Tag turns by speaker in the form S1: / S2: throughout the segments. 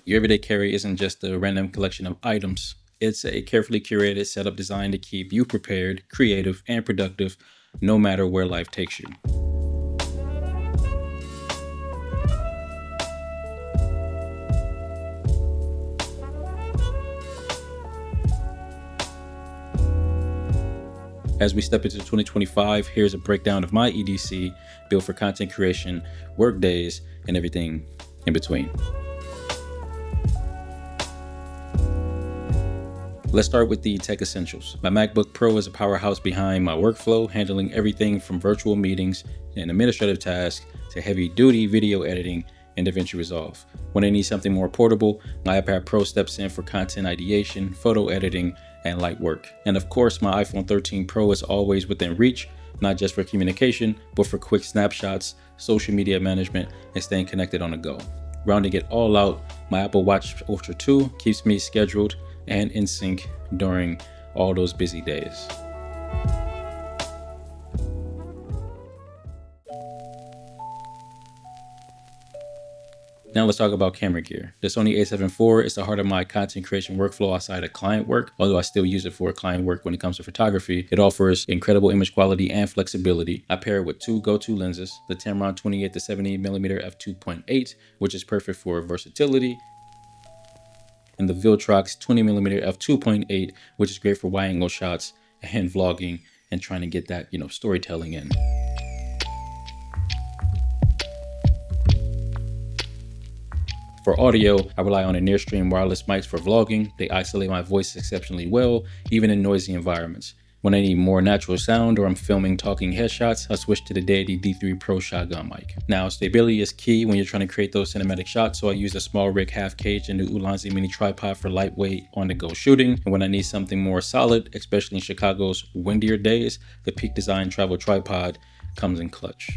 S1: Your everyday carry isn't just a random collection of items. It's a carefully curated setup designed to keep you prepared, creative, and productive no matter where life takes you. As we step into 2025, here's a breakdown of my EDC built for content creation, work days, and everything in between. Let's start with the tech essentials. My MacBook Pro is a powerhouse behind my workflow, handling everything from virtual meetings and administrative tasks to heavy-duty video editing and DaVinci Resolve. When I need something more portable, my iPad Pro steps in for content ideation, photo editing, and light work. And of course, my iPhone 13 Pro is always within reach, not just for communication, but for quick snapshots, social media management, and staying connected on the go. Rounding it all out, my Apple Watch Ultra 2 keeps me scheduled and in sync during all those busy days. Now let's talk about camera gear. The Sony a7 IV is the heart of my content creation workflow outside of client work. Although I still use it for client work when it comes to photography, it offers incredible image quality and flexibility. I pair it with two go-to lenses, the Tamron 28-70mm f2.8, which is perfect for versatility, and the Viltrox 20mm f2.8, which is great for wide angle shots and vlogging and trying to get that, storytelling in. For audio, I rely on Nearstream wireless mics for vlogging. They isolate my voice exceptionally well, even in noisy environments. When I need more natural sound or I'm filming talking headshots, I switch to the Deity D3 Pro shotgun mic. Now, stability is key when you're trying to create those cinematic shots, so I use a small rig half cage and the Ulanzi mini tripod for lightweight on-the-go shooting. And when I need something more solid, especially in Chicago's windier days, the Peak Design travel tripod comes in clutch.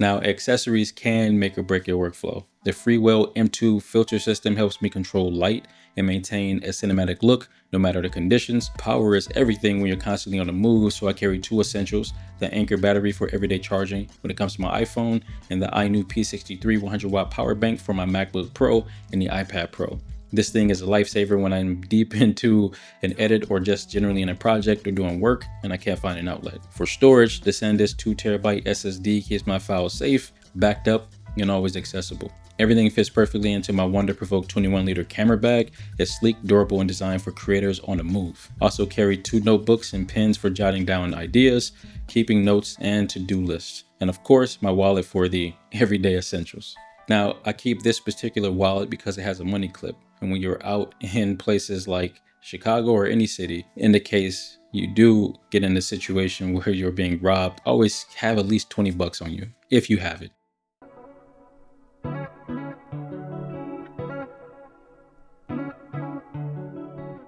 S1: Now, accessories can make or break your workflow. The Freewell M2 filter system helps me control light and maintain a cinematic look no matter the conditions. Power is everything when you're constantly on the move, so I carry two essentials: the Anker battery for everyday charging when it comes to my iPhone, and the iNew P63 100-watt power bank for my MacBook Pro and the iPad Pro. This thing is a lifesaver when I'm deep into an edit or just generally in a project or doing work and I can't find an outlet. For storage, the SanDisk 2TB SSD keeps my files safe, backed up, and always accessible. Everything fits perfectly into my Wonder-provoked 21-liter camera bag. It's sleek, durable, and designed for creators on the move. Also carry two notebooks and pens for jotting down ideas, keeping notes, and to-do lists. And of course, my wallet for the everyday essentials. Now, I keep this particular wallet because it has a money clip. And when you're out in places like Chicago or any city, in the case you do get in a situation where you're being robbed, always have at least 20 bucks on you, if you have it.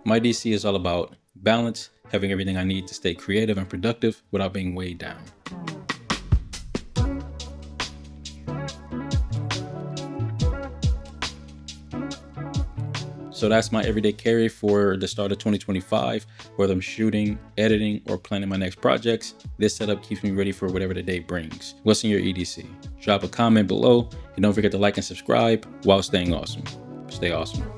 S1: My DC is all about balance, having everything I need to stay creative and productive without being weighed down. So that's my everyday carry for the start of 2025. Whether I'm shooting, editing, or planning my next projects, this setup keeps me ready for whatever the day brings. What's in your EDC? Drop a comment below, and don't forget to like and subscribe while staying awesome. Stay awesome.